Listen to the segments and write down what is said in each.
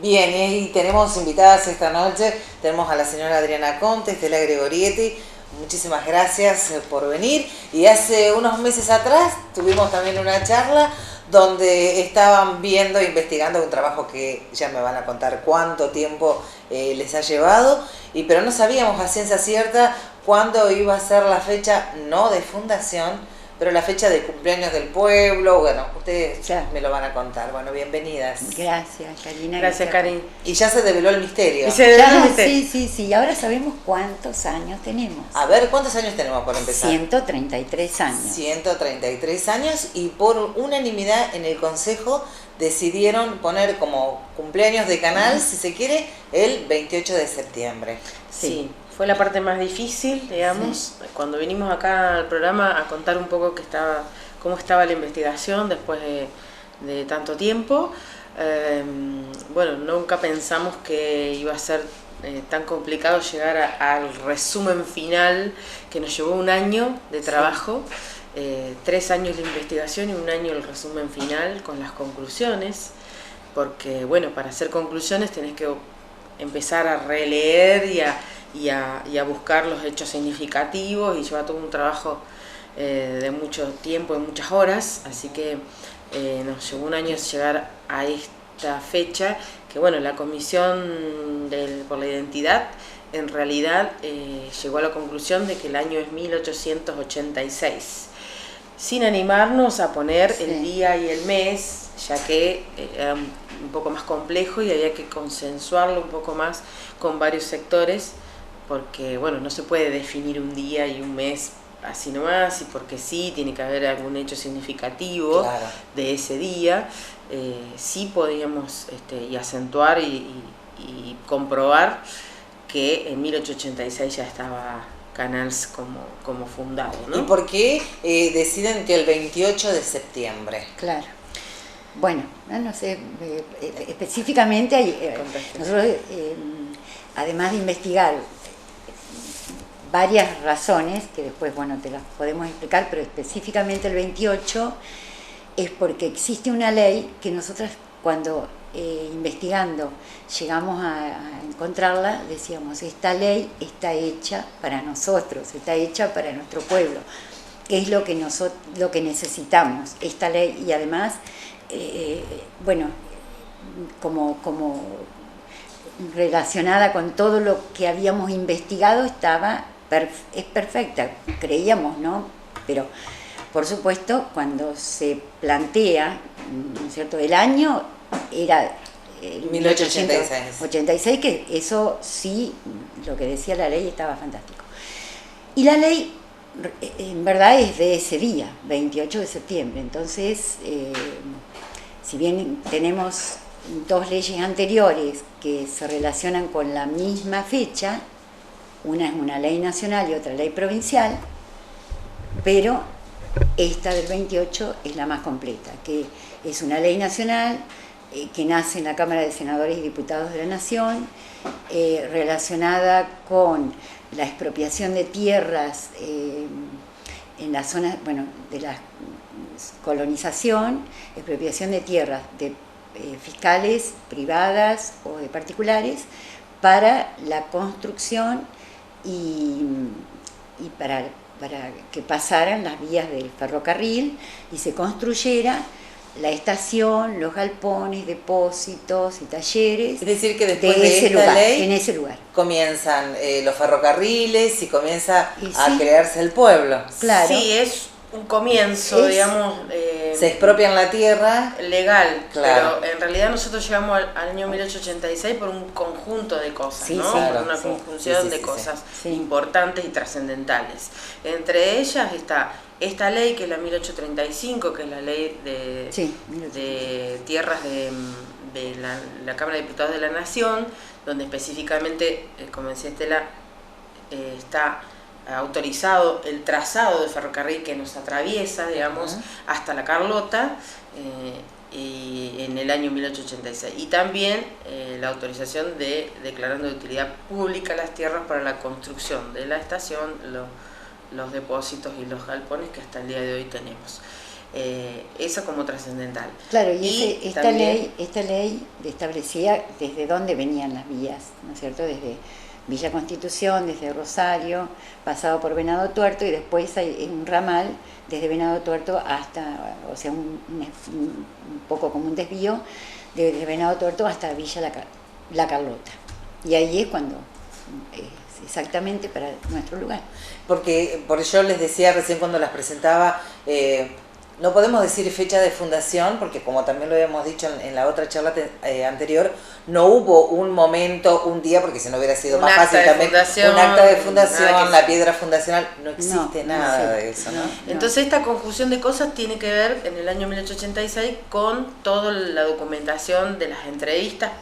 Bien, y tenemos invitadas esta noche, tenemos a la señora Adriana Conte, Estela Gregorietti, muchísimas gracias por venir. Y hace unos meses atrás tuvimos también una charla donde estaban viendo e investigando un trabajo que ya me van a contar cuánto tiempo les ha llevado, pero no sabíamos a ciencia cierta cuándo iba a ser la fecha, no de fundación, pero la fecha de cumpleaños del pueblo. Bueno, ustedes ya me lo van a contar. Bueno, bienvenidas. Gracias, Karina. Gracias, Karin. Y ya se develó el misterio. Sí, ahora sabemos cuántos años tenemos. A ver, ¿cuántos años tenemos por empezar? 133 años. 133 años, y por unanimidad en el Consejo decidieron poner como cumpleaños de canal, si se quiere, el 28 de septiembre. Sí. Fue la parte más difícil, digamos, cuando vinimos acá al programa a contar un poco cómo estaba la investigación después de tanto tiempo. Bueno, nunca pensamos que iba a ser tan complicado llegar al resumen final, que nos llevó un año de trabajo, 3 años de investigación y un año el resumen final con las conclusiones, porque bueno, para hacer conclusiones tenés que empezar a releer y a buscar los hechos significativos, y lleva todo un trabajo de mucho tiempo y muchas horas, así que nos llevó un año llegar a esta fecha, que bueno, la Comisión por la Identidad en realidad llegó a la conclusión de que el año es 1886, sin animarnos a poner el día y el mes, ya que era un poco más complejo y había que consensuarlo un poco más con varios sectores, porque bueno, no se puede definir un día y un mes así nomás, y porque sí, tiene que haber algún hecho significativo de ese día. Sí podíamos y acentuar y comprobar que en 1886 ya estaba Canals como fundado, ¿no? ¿Y por qué deciden que el 28 de septiembre? Claro. Bueno, no sé, específicamente nosotros, además de investigar varias razones, que después, bueno, te las podemos explicar, pero específicamente el 28 es porque existe una ley que nosotros cuando investigando llegamos a encontrarla, decíamos, esta ley está hecha para nosotros, está hecha para nuestro pueblo, es lo que necesitamos, esta ley, y además, bueno, como relacionada con todo lo que habíamos investigado, es perfecta, creíamos, ¿no? Pero, por supuesto, cuando se plantea, ¿no es cierto?, el año era 1886, que eso sí, lo que decía la ley estaba fantástico. Y la ley, en verdad, es de ese día, 28 de septiembre. Entonces, si bien tenemos 2 leyes anteriores que se relacionan con la misma fecha, una es una ley nacional y otra ley provincial, pero esta del 28 es la más completa, que es una ley nacional que nace en la Cámara de Senadores y Diputados de la Nación, relacionada con la expropiación de tierras en la zona, bueno, de la colonización, expropiación de tierras de fiscales, privadas o de particulares, para la construcción y para que pasaran las vías del ferrocarril y se construyera la estación, los galpones, depósitos y talleres. Es decir, que después de esta lugar, ley en ese lugar comienzan los ferrocarriles y comienza a crearse el pueblo. Claro. Sí, es un comienzo, digamos. Se expropian la tierra. Legal, claro. Pero en realidad nosotros llegamos al año 1886 por un conjunto de cosas, ¿no? Claro, por una conjunción de cosas importantes y trascendentales. Entre ellas está esta ley, que es la 1835, que es la ley de tierras de la Cámara de Diputados de la Nación, donde específicamente, como decía Estela, está autorizado el trazado de ferrocarril que nos atraviesa, digamos, hasta La Carlota, y en el año 1886. Y también la autorización de declarando de utilidad pública las tierras para la construcción de la estación, los depósitos y los galpones que hasta el día de hoy tenemos. eso como trascendental. Claro, y esta ley establecía desde dónde venían las vías, ¿no es cierto? Desde Villa Constitución, desde Rosario, pasado por Venado Tuerto, y después hay un ramal desde Venado Tuerto hasta, o sea, un poco como un desvío, desde Venado Tuerto hasta Villa La Carlota. Y ahí es cuando, exactamente para nuestro lugar. Porque por yo les decía recién cuando las presentaba, no podemos decir fecha de fundación, porque como también lo habíamos dicho en la otra charla anterior, no hubo un momento, un día, porque si no hubiera sido más fácil también, un acta de fundación, la piedra fundacional, no existe nada de eso, ¿no? Entonces esta conjunción de cosas tiene que ver en el año 1886 con toda la documentación de las entrevistas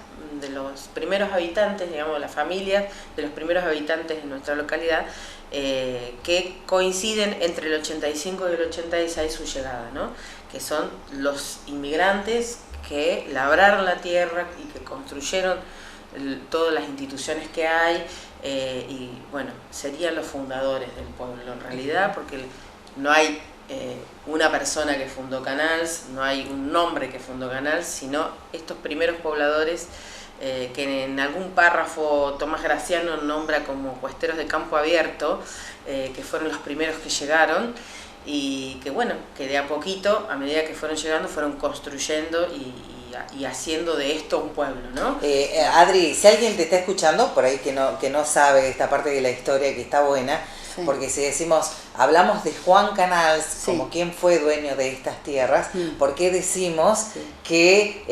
de los primeros habitantes, digamos, de las familias de los primeros habitantes de nuestra localidad, que coinciden entre el 85 y el 86 su llegada, ¿no? Que son los inmigrantes que labraron la tierra y que construyeron todas las instituciones que hay, y bueno, serían los fundadores del pueblo en realidad, porque no hay una persona que fundó Canals, no hay un nombre que fundó Canals, sino estos primeros pobladores que en algún párrafo Tomás Graciano nombra como cuesteros de campo abierto, que fueron los primeros que llegaron y que bueno, que de a poquito, a medida que fueron llegando, fueron construyendo y haciendo de esto un pueblo, ¿no? Adri, si alguien te está escuchando por ahí que no sabe esta parte de la historia que está buena, sí. Porque si decimos, hablamos de Juan Canals, sí, como quien fue dueño de estas tierras, sí. ¿Por qué decimos sí. que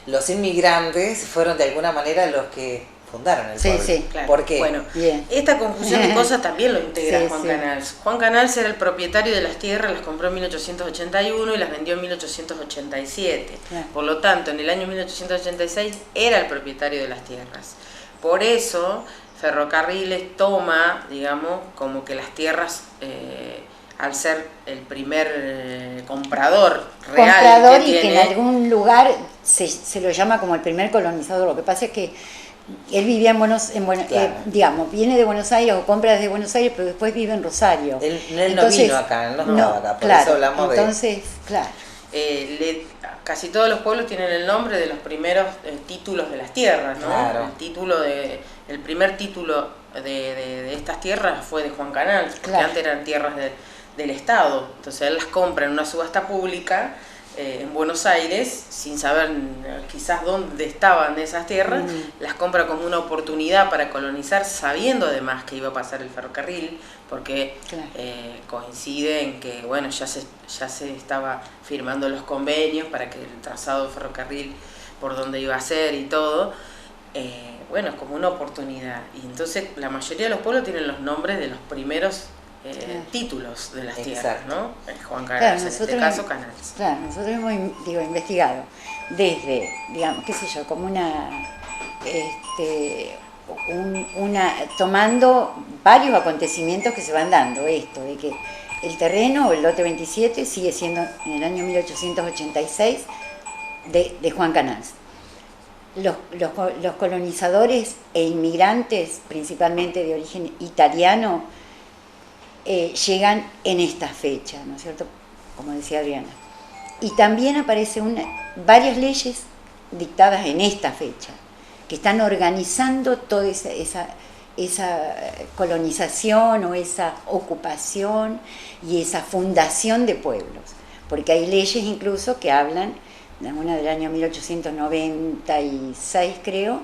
los inmigrantes fueron de alguna manera los que fundaron el pueblo? Sí, claro. ¿Por qué? Bueno, esta confusión de cosas también lo integra Juan Canals. Juan Canals era el propietario de las tierras, las compró en 1881 y las vendió en 1887. Por lo tanto, en el año 1886 era el propietario de las tierras. Por eso, Ferrocarriles toma, digamos, como que las tierras, al ser el primer comprador real que en algún lugar se lo llama como el primer colonizador. Lo que pasa es que él vivía claro. Digamos, viene de Buenos Aires o compra desde Buenos Aires, pero después vive en Rosario. Él entonces, no vino acá, él no estaba acá, por claro, eso hablamos entonces, claro. Casi todos los pueblos tienen el nombre de los primeros títulos de las tierras, ¿no? Claro. El primer título de estas tierras fue de Juan Canals, porque claro. Antes eran tierras del Estado. Entonces él las compra en una subasta pública en Buenos Aires, sin saber quizás dónde estaban esas tierras, las compra como una oportunidad para colonizar, sabiendo además que iba a pasar el ferrocarril, porque claro. Coincide en que bueno, ya se estaba firmando los convenios para que el trazado del ferrocarril por donde iba a ser y todo, bueno, es como una oportunidad. Y entonces la mayoría de los pueblos tienen los nombres de los primeros claro. títulos de las tierras, ¿no? Juan Canals, claro, en este caso Canals. Claro, nosotros hemos investigado desde, digamos, qué sé yo, como tomando varios acontecimientos que se van dando, esto de que el terreno, el lote 27, sigue siendo en el año 1886 de Juan Canals. Los colonizadores e inmigrantes, principalmente de origen italiano, llegan en esta fecha, ¿no es cierto? Como decía Adriana. Y también aparecen varias leyes dictadas en esta fecha, que están organizando toda esa colonización o esa ocupación y esa fundación de pueblos. Porque hay leyes incluso que hablan, una del año 1896 creo,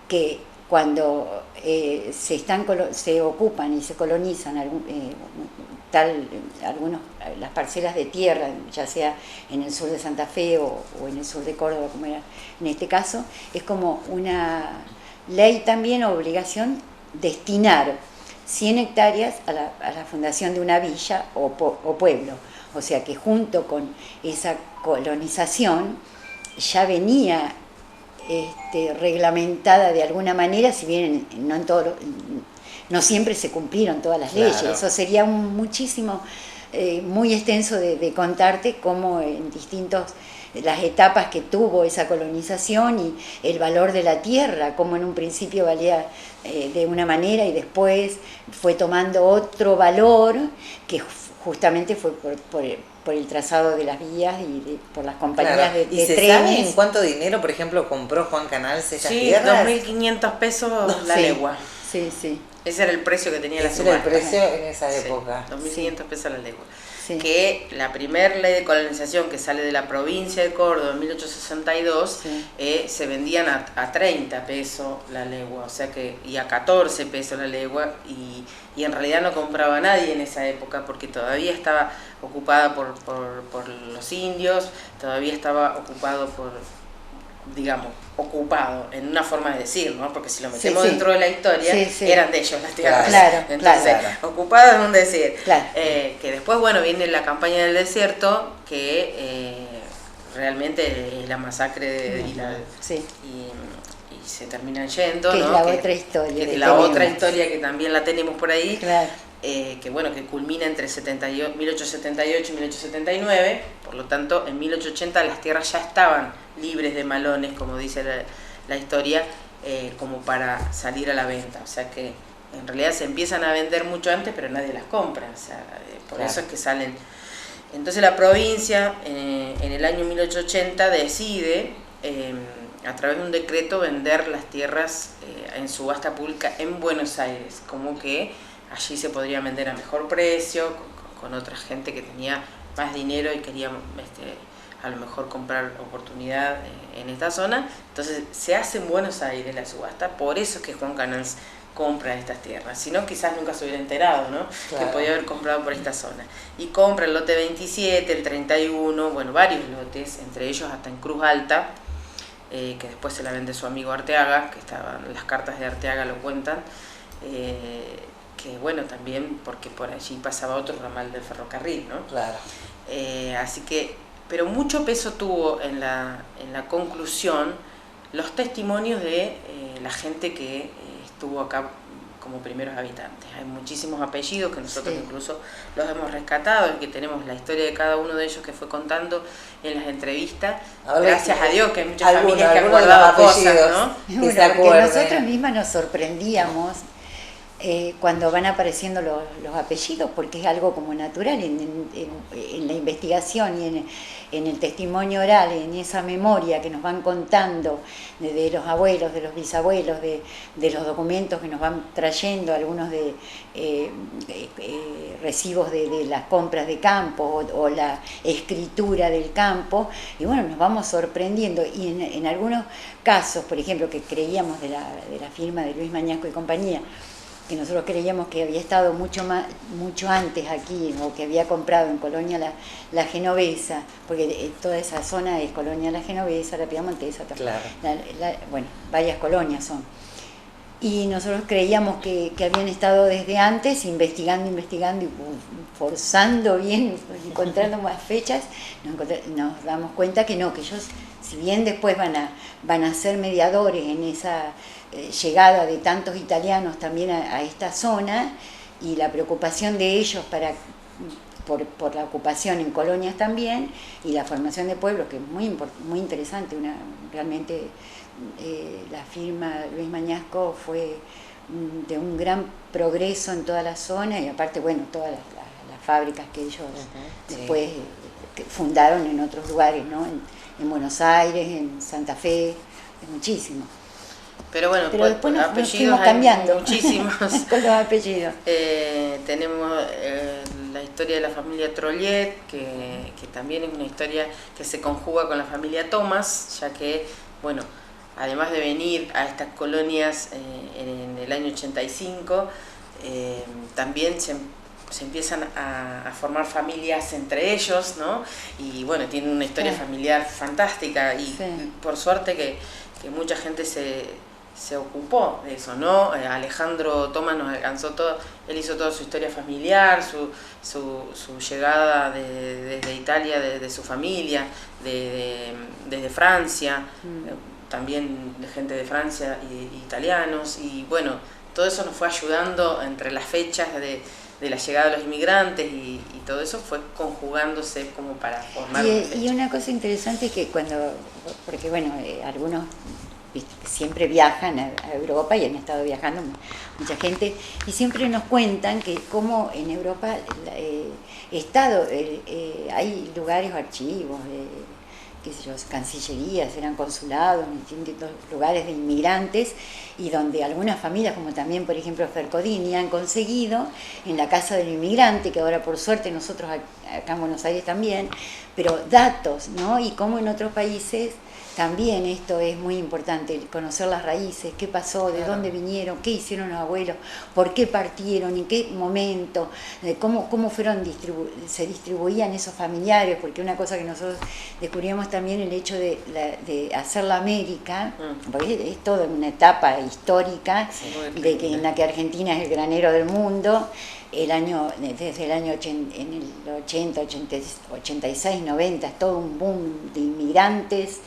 que cuando se ocupan y se colonizan las parcelas de tierra, ya sea en el sur de Santa Fe o en el sur de Córdoba, como era en este caso, es como una ley también, obligación, destinar 100 hectáreas a la fundación de una villa o pueblo. O sea que junto con esa colonización ya venía reglamentada de alguna manera, si bien no siempre se cumplieron todas las leyes. Claro. Eso sería muchísimo, muy extenso de contarte cómo en las etapas que tuvo esa colonización y el valor de la tierra, cómo en un principio valía de una manera y después fue tomando otro valor que justamente fue por por el trazado de las vías y por las compañías Claro. de ¿Y se trenes. sabe en cuánto dinero, por ejemplo, compró Juan Canals esas Sí, tierras? 2.500 pesos la Sí, legua. Sí, sí. Ese era el precio que tenía la Ese era el subasta. precio en esa Sí, época. 2.500 pesos la legua. Sí. Que la primera ley de colonización que sale de la provincia de Córdoba en 1862 Sí. se vendían a 30 pesos la legua, o sea que, y a 14 pesos la legua, y en realidad no compraba nadie en esa época porque todavía estaba ocupada por los indios, todavía estaba ocupado por, digamos, ocupado, en una forma de decir, ¿no? Porque si lo metemos Sí, sí. dentro de la historia, Sí, sí. eran de ellos las tierras. Claro, Entonces, claro. ocupado es un decir. Claro. Que después, bueno, viene la campaña del desierto, que realmente es la masacre Sí. y se terminan yendo, Que ¿no? es la otra historia que que es la otra tenemos. historia que también la tenemos por ahí. Claro. Que bueno, que culmina entre 1878 y 1879, por lo tanto en 1880 las tierras ya estaban libres de malones, como dice la historia, como para salir a la venta, o sea que en realidad se empiezan a vender mucho antes, pero nadie las compra, o sea, por Claro. eso es que salen. Entonces la provincia en el año 1880 decide a través de un decreto vender las tierras en subasta pública en Buenos Aires, como que allí se podría vender a mejor precio, con otra gente que tenía más dinero y quería a lo mejor comprar oportunidad en esta zona. Entonces se hace en Buenos Aires la subasta, por eso es que Juan Canals compra estas tierras, si no quizás nunca se hubiera enterado, ¿no? Claro. Que podía haber comprado por esta zona. Y compra el lote 27, el 31, bueno, varios lotes, entre ellos hasta en Cruz Alta, que después se la vende su amigo Arteaga, que estaban las cartas de Arteaga lo cuentan, que bueno, también porque por allí pasaba otro ramal del ferrocarril, ¿no? Claro. Así que, pero mucho peso tuvo en la conclusión los testimonios de la gente que estuvo acá como primeros habitantes. Hay muchísimos apellidos que nosotros Sí. incluso los hemos rescatado y que tenemos la historia de cada uno de ellos que fue contando en las entrevistas. Ahora, Gracias a Dios que hay muchas alguno- familias que han alguno de los guardado cosas, apellidos. ¿no? Que Bueno, se porque acuerde. nosotros mismas nos sorprendíamos cuando van apareciendo los apellidos, porque es algo como natural en la investigación y en el testimonio oral, en esa memoria que nos van contando de los abuelos, de los bisabuelos, de los documentos que nos van trayendo, algunos de recibos de las compras de campo o la escritura del campo, y bueno, nos vamos sorprendiendo. Y en algunos casos, por ejemplo, que creíamos de la firma de Luis Mañasco y compañía, que nosotros creíamos que había estado mucho antes aquí, o que había comprado en Colonia la Genovesa, porque toda esa zona es Colonia la Genovesa, la Piamontesa, Claro. bueno, varias colonias son. Y nosotros creíamos que habían estado desde antes investigando y forzando bien, encontrando más fechas, nos damos cuenta que no, que ellos, si bien después van a ser mediadores en esa llegada de tantos italianos también a esta zona, y la preocupación de ellos por la ocupación en colonias también, y la formación de pueblos, que es muy interesante, realmente la firma de Luis Mañasco fue de un gran progreso en toda la zona, y aparte, bueno, todas las fábricas que ellos después que fundaron en otros lugares, ¿no? En Buenos Aires, en Santa Fe, muchísimo. Pero bueno, Pero después nos apellidos fuimos hay cambiando muchísimos. con los apellidos. Tenemos la historia de la familia Trollet, que también es una historia que se conjuga con la familia Thomas, ya que, bueno, además de venir a estas colonias en el año 85, también se empiezan a formar familias entre ellos, ¿no? Y bueno, tienen una historia familiar fantástica, y por suerte que mucha gente se ocupó de eso, ¿no? Alejandro Thomas nos alcanzó todo, él hizo toda su historia familiar, su llegada desde Italia, de su familia, desde Francia, también de gente de Francia y italianos, y bueno, todo eso nos fue ayudando entre las fechas de la llegada de los inmigrantes y todo eso fue conjugándose como para formar una fecha. Y una cosa interesante es que porque bueno, algunos viste, que siempre viajan a Europa y han estado viajando mucha gente, y siempre nos cuentan que como en Europa hay lugares, archivos, qué sé yo, cancillerías, eran consulados, distintos lugares de inmigrantes, y donde algunas familias, como también por ejemplo Fercodini, han conseguido en la casa del inmigrante, que ahora por suerte nosotros acá en Buenos Aires también, pero datos, ¿no? Y como en otros países también esto es muy importante, conocer las raíces, qué pasó, de dónde vinieron, qué hicieron los abuelos, por qué partieron, en qué momento, cómo se distribuían esos familiares, porque una cosa que nosotros descubrimos también, el hecho de hacer la América, porque es toda una etapa histórica, en la que Argentina es el granero del mundo. Desde el año 80, 86, 90, es todo un boom de inmigrantes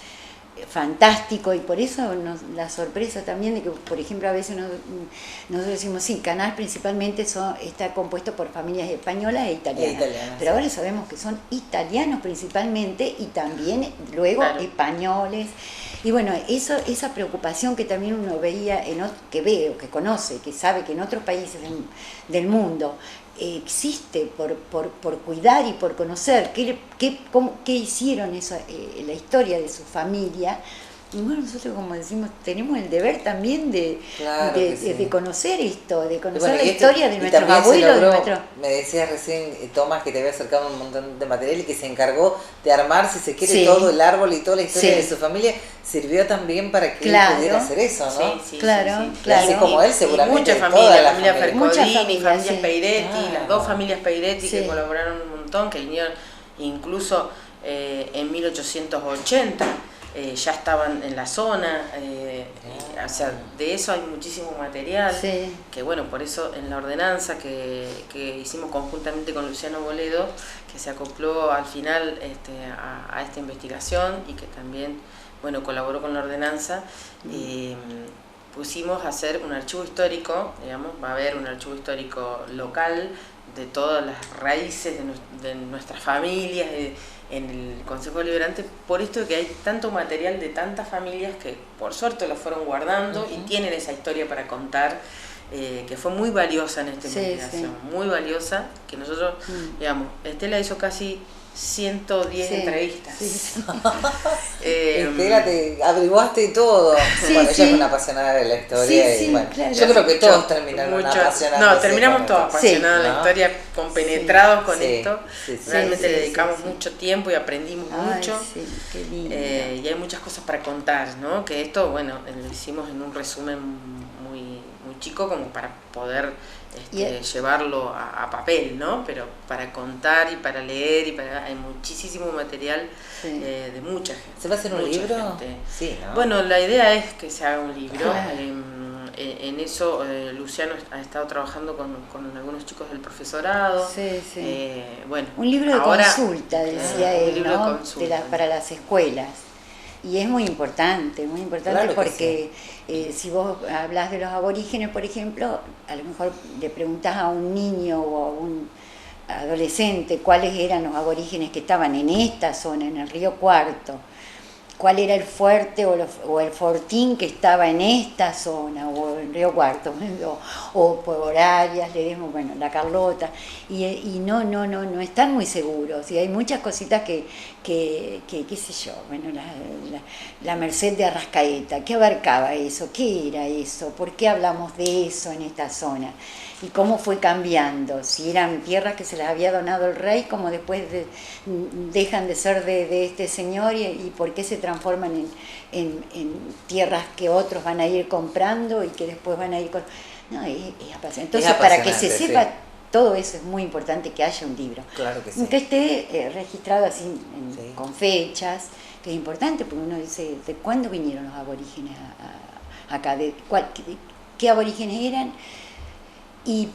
fantástico, y por eso la sorpresa también de que, por ejemplo, a veces nosotros decimos, sí, Canal principalmente está compuesto por familias españolas e italianas, pero ahora sabemos que son italianos principalmente, y también luego españoles. Y bueno, esa preocupación que también uno veía, que conoce, que sabe que en otros países del mundo existe por cuidar y por conocer qué hicieron la historia de su familia. Y bueno, nosotros, como decimos, tenemos el deber también de conocer esto, de conocer la historia de nuestros abuelos. Me decías recién, Tomás, que te había acercado un montón de material y que se encargó de armar, si se quiere, todo el árbol y toda la historia de su familia. Sirvió también para que él pudiera hacer eso, ¿no? Sí, claro. Así como él, seguramente. Muchas familias, la familia Fercodini, familias Peiretti, las dos familias Peiretti que colaboraron un montón, que vinieron incluso en 1880. Ya estaban en la zona, o sea, de eso hay muchísimo material, que bueno, por eso en la ordenanza que hicimos conjuntamente con Luciano Boledo, que se acopló al final a esta investigación y que también, bueno, colaboró con la ordenanza, pusimos a hacer un archivo histórico, digamos, va a haber un archivo histórico local de todas las raíces de nuestras familias, en el Consejo Deliberante, por esto que hay tanto material de tantas familias que por suerte lo fueron guardando y tienen esa historia para contar, que fue muy valiosa en esta investigación, muy valiosa, que nosotros, digamos, Estela hizo casi 110 entrevistas. Estela, te averiguaste todo. Bueno, ella es una apasionada de la historia. Y bueno, claro. Yo creo que todos terminaron apasionados. No, terminamos todos apasionados de la historia, compenetrados con esto. Realmente le dedicamos mucho tiempo y aprendimos mucho. Qué lindo. Y hay muchas cosas para contar, ¿no? Que esto, bueno, lo hicimos en un resumen muy chico como para poder llevarlo a papel, ¿no? Pero para contar y para leer hay muchísimo material de mucha gente. ¿Se va a hacer un libro? Sí, ¿no? Bueno, la idea es que se haga un libro. En eso Luciano ha estado trabajando con algunos chicos del profesorado. Bueno, un libro de consulta, decía él, ¿no? Para las escuelas. Y es muy importante claro, porque si vos hablas de los aborígenes, por ejemplo, a lo mejor le preguntás a un niño o a un adolescente cuáles eran los aborígenes que estaban en esta zona, en el Río Cuarto, cuál era el fuerte o el fortín que estaba en esta zona, o el Río Cuarto, o por Arias, Ledesma, bueno, la Carlota, y no están muy seguros, y hay muchas cositas que qué sé yo, bueno, la Merced de Arrascaeta, ¿qué abarcaba eso? ¿Qué era eso? ¿Por qué hablamos de eso en esta zona? Y cómo fue cambiando, si eran tierras que se les había donado el rey, como después dejan de ser de este señor, y por qué se transforman en tierras que otros van a ir comprando y que después van a ir con... No, es apasionante. Entonces, para que se sepa todo eso, es muy importante que haya un libro. Claro que sí. Que esté registrado así, con fechas, que es importante, porque uno dice, ¿de cuándo vinieron los aborígenes acá? ¿Qué aborígenes eran? ¿Y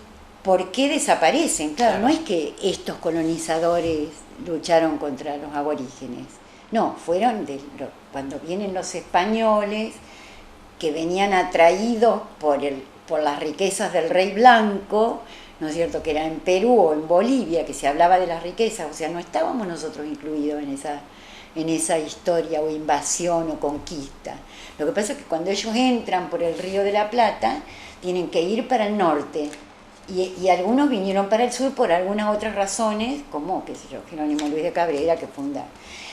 por qué desaparecen? Claro, no es que estos colonizadores lucharon contra los aborígenes. No, fueron cuando vienen los españoles, que venían atraídos por las riquezas del rey blanco, ¿no es cierto?, que era en Perú o en Bolivia, que se hablaba de las riquezas, o sea, no estábamos nosotros incluidos en esa historia o invasión o conquista. Lo que pasa es que cuando ellos entran por el Río de la Plata, tienen que ir para el norte. Y algunos vinieron para el sur por algunas otras razones, como, qué sé yo, Jerónimo Luis de Cabrera, que funda.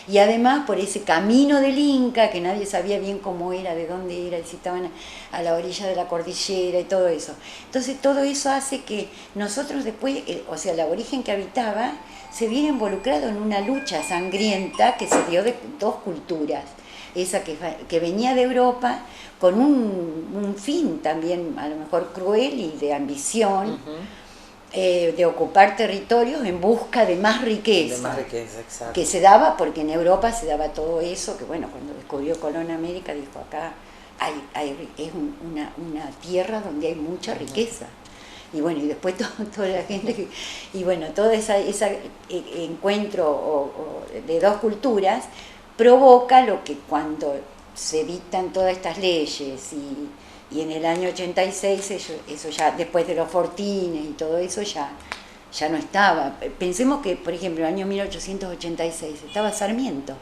Y además por ese camino del Inca, que nadie sabía bien cómo era, de dónde era, y si estaban a la orilla de la cordillera y todo eso. Entonces todo eso hace que nosotros después, o sea, el aborigen que habitaba, se viera involucrado en una lucha sangrienta que se dio de dos culturas. Esa que venía de Europa con un fin también a lo mejor cruel y de ambición, de ocupar territorios en busca de más riqueza. De más riqueza, exacto. Que se daba, porque en Europa se daba todo eso, que bueno, cuando descubrió Colón América dijo acá es una tierra donde hay mucha riqueza. Y bueno, y después toda la gente, y bueno, todo ese encuentro de dos culturas provoca lo que cuando se dictan todas estas leyes y en el año 86 eso ya, después de los fortines y todo eso ya no estaba. Pensemos que, por ejemplo, en el año 1886 estaba Sarmiento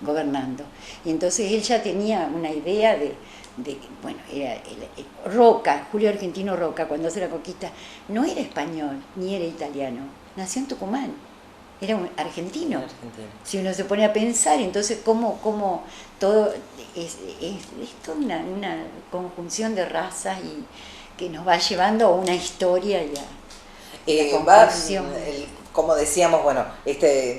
gobernando, y entonces él ya tenía una idea de bueno, era Roca, Julio Argentino Roca, cuando hace la conquista, no era español, ni era italiano, nació en Tucumán. Era un argentino. Si uno se pone a pensar, entonces cómo todo es toda una conjunción de razas y que nos va llevando a una historia y a la conclusión. Como decíamos, bueno,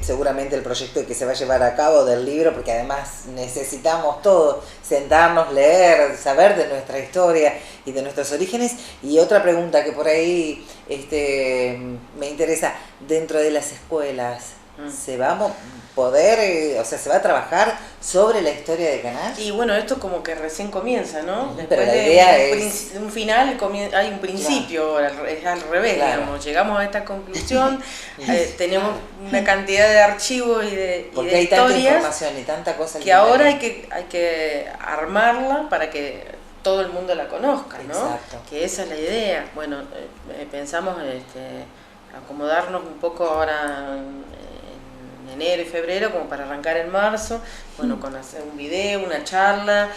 seguramente el proyecto que se va a llevar a cabo del libro, porque además necesitamos todos sentarnos, leer, saber de nuestra historia y de nuestros orígenes. Y otra pregunta que por ahí me interesa, dentro de las escuelas, ¿se va a poder, se va a trabajar sobre la historia de Canal? Y bueno, esto como que recién comienza, ¿no? Después pero la idea es un final, hay un principio, claro. Es al revés, claro. Digamos, llegamos a esta conclusión, tenemos una cantidad de archivos y de porque y de hay historias, tanta información y tanta cosa que ahora hay que armarla para que todo el mundo la conozca, ¿no? Exacto. Que esa es la idea. Bueno, pensamos acomodarnos un poco ahora en enero y febrero como para arrancar en marzo, bueno, con hacer un video, una charla,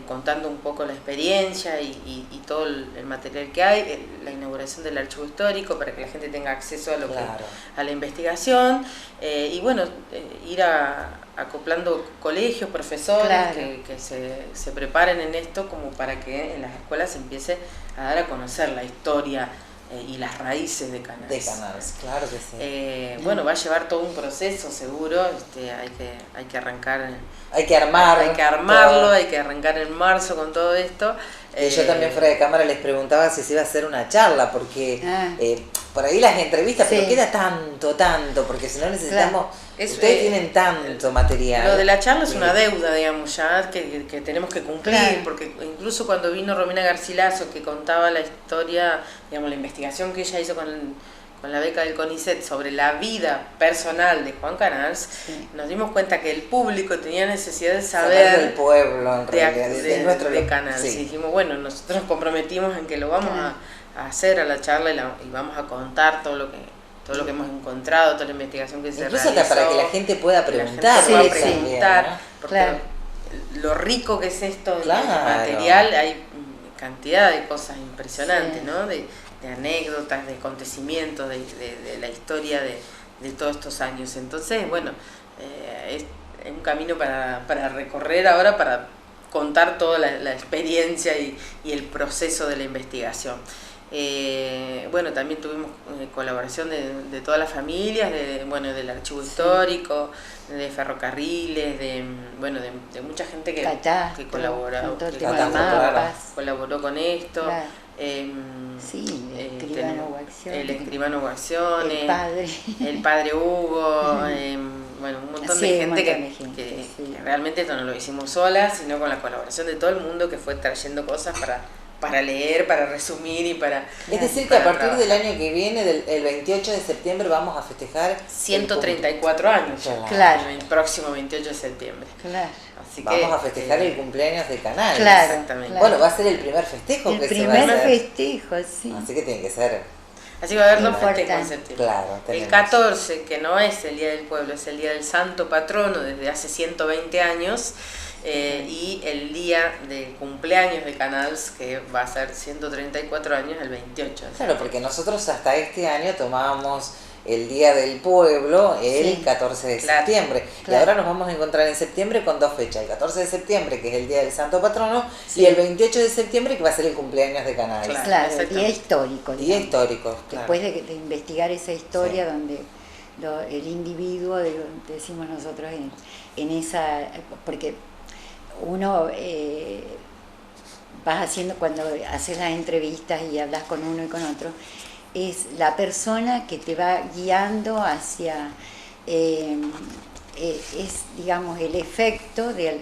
contando un poco la experiencia y todo el material que hay, la inauguración del archivo histórico para que la gente tenga acceso a a la investigación, y bueno, ir acoplando colegios, profesores, claro, que se preparen en esto como para que en las escuelas se empiece a dar a conocer la historia y las raíces de Canals. De Canals, claro que sí. Bueno, va a llevar todo un proceso seguro, hay que arrancar. Hay que armarlo, todo. Hay que arrancar en marzo con todo esto. Yo también fuera de cámara les preguntaba si se iba a hacer una charla, porque por ahí las entrevistas, pero queda tanto, porque si no necesitamos, claro, ustedes tienen tanto material. Lo de la charla es una deuda, digamos, ya que tenemos que cumplir, claro, porque incluso cuando vino Romina Garcilaso, que contaba la historia, digamos, la investigación que ella hizo con la beca del CONICET sobre la vida personal de Juan Canals, nos dimos cuenta que el público tenía necesidad de saber del pueblo, en realidad, de Canals. Sí. Y dijimos, bueno, nosotros nos comprometimos en que lo vamos a hacer a la charla y vamos a contar todo lo que hemos encontrado, toda la investigación que se realizó. Incluso para que la gente pueda preguntar. Porque claro, lo rico que es esto, claro, el material, hay cantidad de cosas impresionantes, ¿no? De anécdotas, de acontecimientos, de la historia de todos estos años. Entonces, bueno, es un camino para recorrer ahora, para contar toda la experiencia y el proceso de la investigación. Bueno, también tuvimos colaboración de todas las familias, del archivo histórico, de ferrocarriles, de mucha gente que colaboró, colaboró con esto. Claro. El escribano Guaccione, el padre Hugo, un montón de gente que realmente esto no lo hicimos solas, sino con la colaboración de todo el mundo que fue trayendo cosas para leer, para resumir y para... Es decir, que a partir del año que viene, el 28 de septiembre, vamos a festejar 134 años, claro, el próximo 28 de septiembre. Claro. Así vamos a festejar el cumpleaños de Canals. Claro, exactamente. Bueno, va a ser el primer festejo que se va a hacer. El primer festejo, sí. Así que tiene que ser Así que va a haber dos Importante. festejos en septiembre. Claro, El tenemos. 14, que no es el Día del Pueblo, es el Día del Santo Patrono desde hace 120 años, y el día de cumpleaños de Canals, que va a ser 134 años, el 28. Claro, porque nosotros hasta este año tomábamos el Día del Pueblo el Sí. 14 de Claro. septiembre. Y Claro. ahora nos vamos a encontrar en septiembre con dos fechas. El 14 de septiembre, que es el Día del Santo Patrono, Sí. y el 28 de septiembre, que va a ser el cumpleaños de Canals. Claro. Claro, exactamente. día histórico. Día digamos. histórico, claro. Después de investigar esa historia Sí. donde el individuo, decimos nosotros, en esa, porque uno vas haciendo, cuando haces las entrevistas y hablas con uno y con otro, es la persona que te va guiando hacia, es digamos el efecto de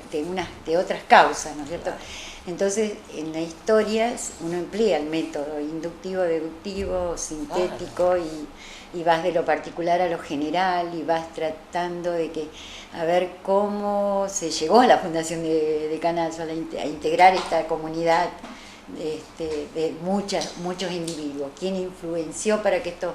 otras causas, ¿no es cierto? Entonces, en las historias uno emplea el método inductivo, deductivo, sintético, y vas de lo particular a lo general y vas tratando de a ver cómo se llegó a la fundación de Canals, a integrar esta comunidad de muchos individuos, quién influenció para que esto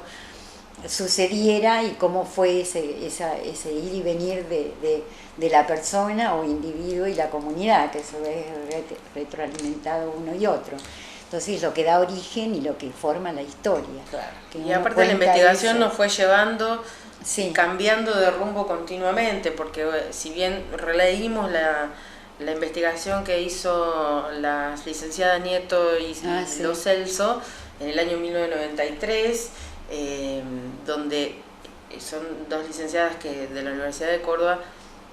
sucediera y cómo fue ese ir y venir de la persona o individuo y la comunidad, que eso es retroalimentado uno y otro. Entonces lo que da origen y lo que forma la historia. Claro. Que Y uno aparte la cuenta investigación eso. nos fue llevando Sí. y cambiando de rumbo continuamente, porque si bien releímos la investigación que hizo la licenciada Nieto y Sí. Lo Celso en el año 1993, donde son dos licenciadas de la Universidad de Córdoba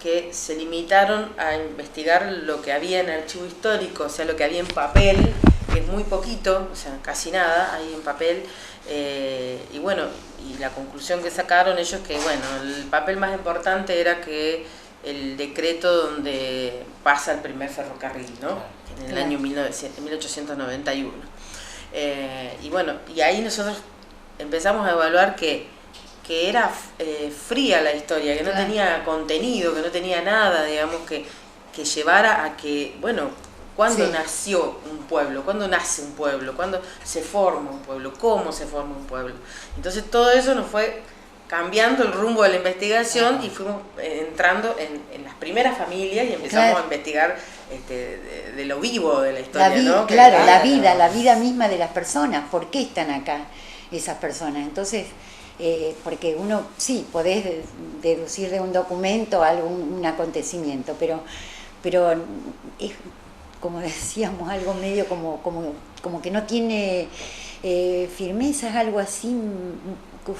que se limitaron a investigar lo que había en archivo histórico, o sea, lo que había en papel, que es muy poquito, o sea, casi nada hay en papel, y bueno, y la conclusión que sacaron ellos que, bueno, el papel más importante era que el decreto donde pasa el primer ferrocarril, ¿no? En el Claro. año 1891. Y bueno, y ahí nosotros empezamos a evaluar que era fría la historia, que no Claro. tenía contenido, que no tenía nada, digamos, que llevara a que, bueno, ¿cuándo Sí. nació un pueblo? ¿Cuándo nace un pueblo? ¿Cuándo se forma un pueblo? ¿Cómo se forma un pueblo? Entonces todo eso nos fue cambiando el rumbo de la investigación y fuimos entrando en las primeras familias y empezamos Claro. a investigar de lo vivo de la historia, ¿no? Claro, Que- la vida misma de las personas, ¿por qué están acá esas personas? Entonces, porque uno sí, podés deducir de un documento un acontecimiento, pero es, como decíamos, algo medio como que no tiene firmeza, es algo así,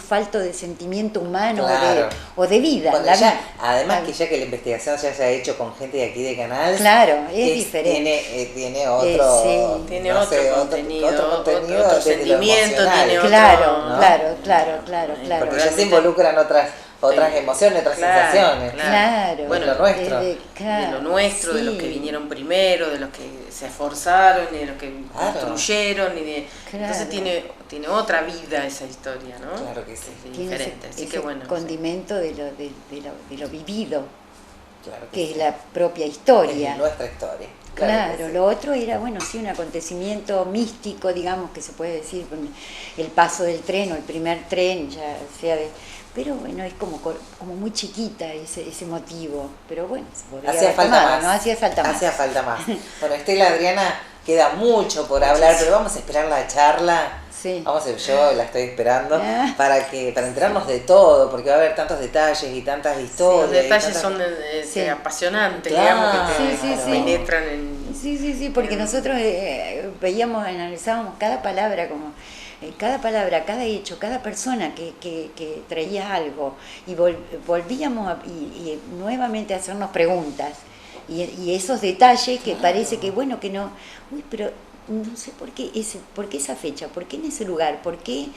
falto de sentimiento humano. Claro. o de vida. Bueno, la ya, vida. además que ya que la investigación se haya hecho con gente de aquí de Canals, Claro, es diferente. Tiene otro, Sí. Tiene no otro sé, contenido, otro contenido otro desde lo sentimiento, emocional. tiene otro- Claro, ¿no? claro. Porque ya se Realmente- involucran otras emociones, otras Claro, sensaciones. Claro. Bueno, lo nuestro. de lo nuestro, de los que sí. vinieron primero, de los que se esforzaron, y de los que Claro. construyeron, Claro. entonces tiene otra vida esa historia, ¿no? Claro que sí. Es Tiene diferente, así ese que bueno. condimento de lo vivido, Claro que sí. es la propia historia. Es nuestra historia. Claro, que sí. lo otro era, bueno, sí, un acontecimiento místico, digamos, que se puede decir, con el paso del tren o el primer tren, ya sea de... Pero bueno, es como muy chiquita ese motivo, pero bueno, se podría Hacía haber falta tomado, más. ¿no? Hacía falta más. Hacía falta más. Bueno, Estela, Adriana, queda mucho por hablar, pero vamos a esperar la charla. Sí. Yo la estoy esperando Ah. para enterarnos de todo, porque va a haber tantos detalles y tantas historias. Los detalles y tantas- son Sí. apasionantes, Claro. digamos, que te Sí, sí. penetran en... Sí, porque nosotros veíamos, analizábamos cada palabra, cada hecho, cada persona que traía algo, y volvíamos y nuevamente a hacernos preguntas, y esos detalles que parece que, bueno, que no, pero no sé por qué esa fecha, por qué en ese lugar, por qué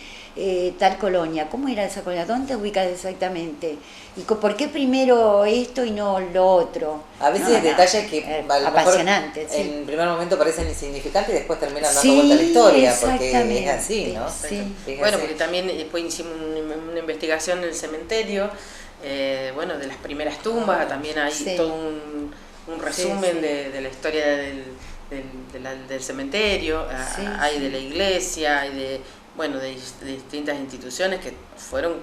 tal colonia, cómo era esa colonia, dónde ubicada exactamente, y por qué primero esto y no lo otro. A veces detalles que a lo mejor apasionantes, sí. en primer momento parecen insignificantes y después terminan dando Sí, vuelta a la historia, porque exactamente, es así, ¿no? sí. Es Bueno, así. porque también después hicimos una investigación en el cementerio, bueno, de las primeras tumbas, también hay Sí. todo un resumen sí. de la historia del cementerio, Sí, hay sí. de la iglesia, hay bueno, de distintas instituciones que fueron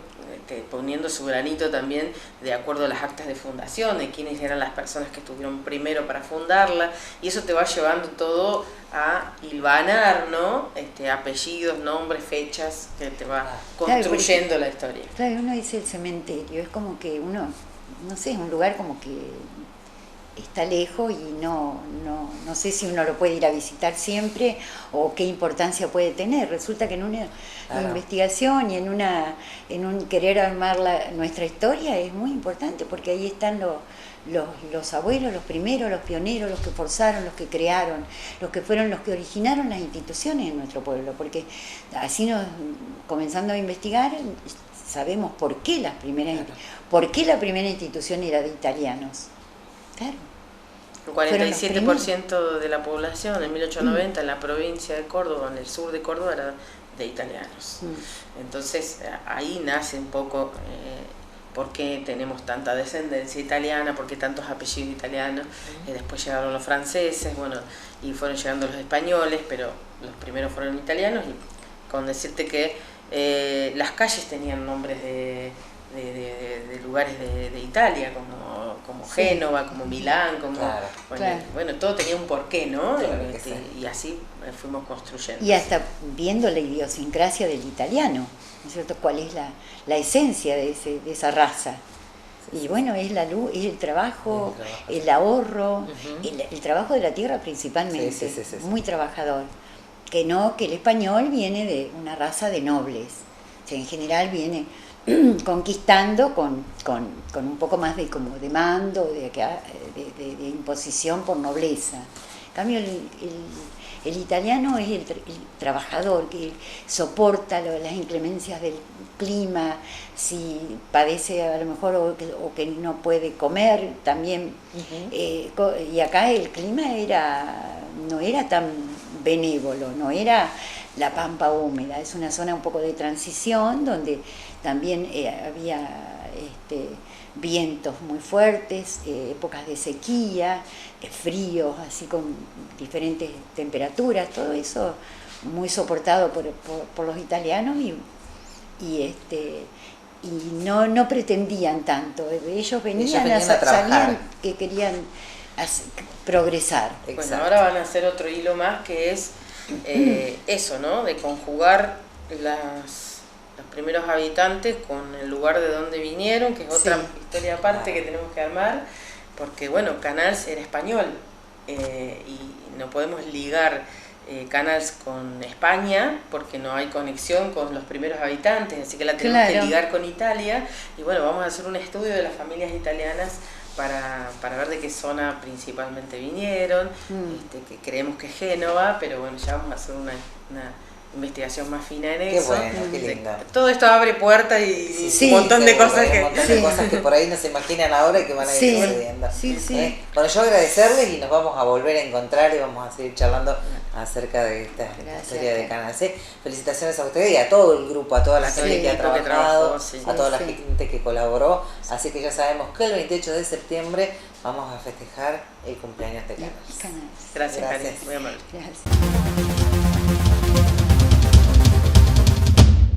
poniendo su granito también de acuerdo a las actas de fundación, de quiénes eran las personas que estuvieron primero para fundarla, y eso te va llevando todo a hilvanar, ¿no? Apellidos, nombres, fechas, que te va construyendo la historia. Claro, uno dice el cementerio, es como que uno, no sé, es un lugar como que está lejos y no sé si uno lo puede ir a visitar siempre o qué importancia puede tener. Resulta que en una investigación y en un querer armar nuestra historia es muy importante, porque ahí están los abuelos, los primeros, los pioneros, los que forzaron, los que crearon, los que fueron los que originaron las instituciones en nuestro pueblo, porque así comenzando a investigar sabemos por qué la primera institución era de italianos. Claro. El 47% de la población en 1890 en la provincia de Córdoba, en el sur de Córdoba, era de italianos. Entonces ahí nace un poco por qué tenemos tanta descendencia italiana, por qué tantos apellidos italianos. Después llegaron los franceses, bueno, y fueron llegando los españoles, pero los primeros fueron italianos. Y con decirte que las calles tenían nombres de lugares de Italia, como Génova, como Milán, como bueno, todo tenía un porqué, ¿no? Claro y así fuimos construyendo. Y hasta viendo la idiosincrasia del italiano, ¿no es cierto? ¿Cuál es la esencia de esa raza? Y bueno, es la luz, es el trabajo, el ahorro, el trabajo de la tierra principalmente, muy trabajador. Que el español viene de una raza de nobles, o sea, en general viene conquistando con un poco más de mando, de imposición por nobleza. En cambio, el italiano es el trabajador que soporta las inclemencias del clima, si padece a lo mejor o que no puede comer también. Y acá el clima no era tan benévolo, no era la pampa húmeda, es una zona un poco de transición donde también había vientos muy fuertes, épocas de sequía, fríos, así con diferentes temperaturas, todo eso muy soportado por los italianos y no pretendían tanto, ellos venían sabían que querían progresar. Bueno, ahora van a hacer otro hilo más que es eso, ¿no? De conjugar los primeros habitantes con el lugar de donde vinieron, que es otra historia aparte que tenemos que armar, porque bueno, Canals era español y no podemos ligar Canals con España porque no hay conexión con los primeros habitantes, así que la tenemos que ligar con Italia. Y bueno, vamos a hacer un estudio de las familias italianas para ver de qué zona principalmente vinieron, que creemos que es Génova, pero bueno, ya vamos a hacer una investigación más fina en eso. Qué bueno, qué lindo. Todo esto abre puertas y un montón de cosas que por ahí no se imaginan ahora y que van a ir sucediendo. Bueno, yo agradecerles y nos vamos a volver a encontrar y vamos a seguir charlando acerca de esta historia de Canals. Felicitaciones a ustedes y a todo el grupo, a toda la gente que ha trabajado, a toda la gente que colaboró. Así que ya sabemos que el 28 de septiembre vamos a festejar el cumpleaños de Canals. Gracias, Cari, muy amable. Gracias.